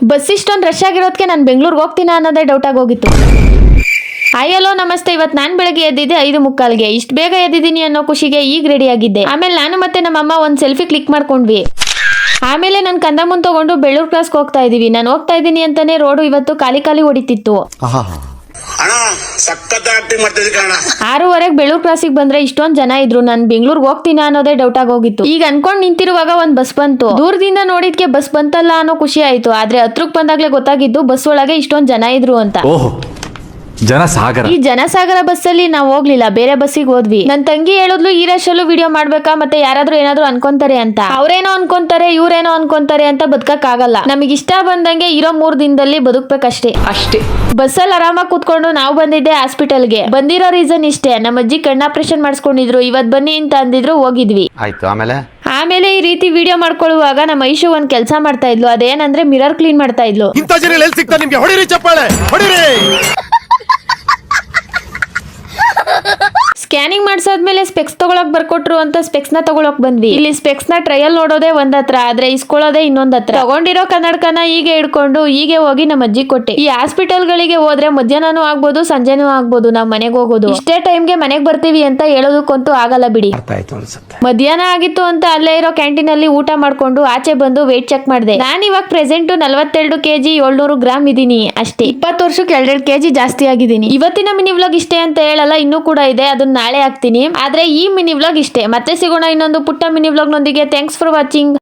Bus ಇಷ್ಟೊಂದು rush ಆಗಿರೋದಕ್ಕೆ ನಾನು ಬೆಂಗಳೂರಿಗೆ ಹೋಗ್ತೀನ ಅನ್ನೋದೇ ಡೌಟ್ ಆಗಿ ಹೋಗಿತ್ತು. ಹಾಯ್ ಹಲೋ ನಮಸ್ತೆ. ಇವತ್ತು ನಾನು ಬೆಳಗ್ಗೆ ಎದ್ದಿದ್ದೆ 5:45ಗೆ. ಇಷ್ಟು ಬೇಗ ಎದ್ದಿದ್ದೀನಿ ಅನ್ನೋ ಖುಷಿಗೆ ಈಗ ರೆಡಿ ಆಗಿದ್ದೆ. ಆಮೇಲೆ ನಾನು ಮತ್ತೆ ನಮ್ಮಮ್ಮ ಒಂದು ಸೆಲ್ಫಿ ಕ್ಲಿಕ್ ಮಾಡ್ಕೊಂಡ್ವಿ. ಆಮೇಲೆ ನಾನು ಕಂದಮ್ಮನ್ ತಗೊಂಡು ಬೆಳ್ಳೂರು ಕ್ಲಾಸ್ಗೆ ಹೋಗ್ತಾ ಇದೀವಿ. ನಾನು ಹೋಗ್ತಾ ಇದ್ದೀನಿ ಅಂತಾನೆ ರೋಡು ಇವತ್ತು ಖಾಲಿ ಹೊಡಿತಿತ್ತು. 6:30ಗೆ ಬೆಳ್ಳೂರು ಕ್ಲಾಸಿಗೆ ಬಂದ್ರೆ ಇಷ್ಟೊಂದು ಜನ ಇದ್ರು. ನಾನು ಬೆಂಗಳೂರಿಗೆ ಹೋಗ್ತೀನ ಅನ್ನೋದೇ ಡೌಟ್ ಆಗಿ ಹೋಗಿತ್ತು. ಈಗ ಅನ್ಕೊಂಡ್ ನಿಂತಿರುವಾಗ ಒಂದ್ ಬಸ್ ಬಂತು. ದೂರದಿಂದ ನೋಡಿದ್ಕೆ ಬಸ್ ಬಂತಲ್ಲ ಅನ್ನೋ ಖುಷಿ ಆಯ್ತು. ಆದ್ರೆ ಹತ್ರಕ್ ಬಂದಾಗ್ಲೇ ಗೊತ್ತಾಗಿದ್ದು ಬಸ್ ಒಳಗೆ ಇಷ್ಟೊಂದು ಜನ ಇದ್ರು ಅಂತ. ಜನಸಾಗರ. ಈ ಜನಸಾಗರ ಬಸ್ಸಲ್ಲಿ ನಾವು ಹೋಗ್ಲಿಲ್ಲ, ಬೇರೆ ಬಸ್ಸಿಗೆ ಹೋದ್ವಿ. ನನ್ ತಂಗಿ ಹೇಳಿದ್ಲು ಈ ರಶಲ್ಲೂ ವಿಡಿಯೋ ಮಾಡ್ಬೇಕಾ, ಮತ್ತೆ ಯಾರಾದ್ರೂ ಏನಾದ್ರು ಅನ್ಕೊಂತಾರೆ ಅಂತ. ಅವ್ರೇನೋ ಅನ್ಕೊಂತಾರೆ ಇವ್ರೇನೋ ಅನ್ಕೊಂತಾರೆ ಅಂತ ಬದುಕಕ್ ಆಗಲ್ಲ. ನಮಗ್ ಇಷ್ಟ ಬಂದಂಗೆ ಇರೋ 3 ದಿನದಲ್ಲಿ ಬದುಕ್ಬೇಕಷ್ಟೇ. ಬಸ್ಸಲ್ಲಿ ಆರಾಮಾಗಿ ಕೂತ್ಕೊಂಡು ನಾವು ಬಂದಿದ್ದೆ ಹಾಸ್ಪಿಟಲ್ಗೆ. ಬಂದಿರೋ ರೀಸನ್ ಇಷ್ಟೇ, ನಮ್ಮ ಅಜ್ಜಿ ಕಣ್ಣು ಆಪರೇಷನ್ ಮಾಡಿಸ್ಕೊಂಡಿದ್ರು. ಇವತ್ ಬನ್ನಿ ಅಂತ ಅಂದಿದ್ರು, ಹೋಗಿದ್ವಿ. ಆಮೇಲೆ ಈ ರೀತಿ ವಿಡಿಯೋ ಮಾಡ್ಕೊಳ್ಳುವಾಗ ನಮ್ಮ ಐಶು ಒಂದ್ ಕೆಲಸ ಮಾಡ್ತಾ ಇದ್ಲು. ಅದೇನಂದ್ರೆ ಮಿರರ್ ಕ್ಲೀನ್ ಮಾಡ್ತಾ ಇದ್ಲು. ಸ್ಕ್ಯಾನಿಂಗ್ ಮಾಡ್ಸಾದ್ಮೇಲೆ ಸ್ಪೆಕ್ಸ್ ತಗೊಳಕ್ ಬರ್ಕೊಟ್ರು ಅಂತ ಸ್ಪೆಕ್ಸ್ ನ ತಗೊಳಕ್ ಬಂದ್ವಿ. ಇಲ್ಲಿ ಸ್ಪೆಕ್ಸ್ ನ ಟ್ರಯಲ್ ನೋಡೋದೇ ಒಂದ್ ಹತ್ರ, ಆದ್ರೆ ಇಸ್ಕೊಳ್ಳೋದೇ ಇನ್ನೊಂದ್ ಹತ್ರ. ತಗೊಂಡಿರೋ ಕನ್ನಡಕನ ಹೀಗೆ ಹಿಡ್ಕೊಂಡು ಹೀಗೆ ಹೋಗಿ ನಮ್ಮ ಅಜ್ಜಿ ಕೊಟ್ಟೆ. ಈ ಹಾಸ್ಪಿಟಲ್ ಗಳಿಗೆ ಹೋದ್ರೆ ಮಧ್ಯಾಹ್ನನೂ ಆಗ್ಬೋದು ಸಂಜೆನೂ ಆಗ್ಬೋದು ನಾವ್ ಮನೆಗೆ ಹೋಗೋದು. ಇಷ್ಟೇ ಟೈಮ್ಗೆ ಮನೆಗ್ ಬರ್ತೀವಿ ಅಂತ ಹೇಳೋದಕ್ಕಂತೂ ಆಗಲ್ಲ ಬಿಡಿ. ಮಧ್ಯಾಹ್ನ ಆಗಿತ್ತು ಅಂತ ಅಲ್ಲೇ ಇರೋ ಕ್ಯಾಂಟೀನ್ ಅಲ್ಲಿ ಊಟ ಮಾಡ್ಕೊಂಡು ಆಚೆ ಬಂದು ವೇಟ್ ಚೆಕ್ ಮಾಡಿದೆ. ನಾನು ಇವಾಗ ಪ್ರೆಸೆಂಟ್ 42 kg 700 ಗ್ರಾಮ್ ಇದೀನಿ ಅಷ್ಟೇ. 20 ವರ್ಷಕ್ಕೆ 2 kg ಜಾಸ್ತಿ ಆಗಿದ್ದೀನಿ. ಇವತ್ತಿನ ಮಿನಿ ವ್ಲಾಗ್ ಇಷ್ಟೇ ಅಂತ ಹೇಳಲ್ಲ, ಇನ್ನೂ ಕೂಡ ಇದೆ, ಅದನ್ನ ನಾಳೆ ಹಾಕ್ತೀನಿ. ಆದ್ರೆ ಈ ಮಿನಿ ವ್ಲಾಗ್ ಇಷ್ಟೇ. ಮತ್ತೆ ಸಿಗೋಣ ಇನ್ನೊಂದು ಪುಟ್ಟ ಮಿನಿ ವ್ಲಾಗ್ ನೊಂದಿಗೆ. Thanks for watching.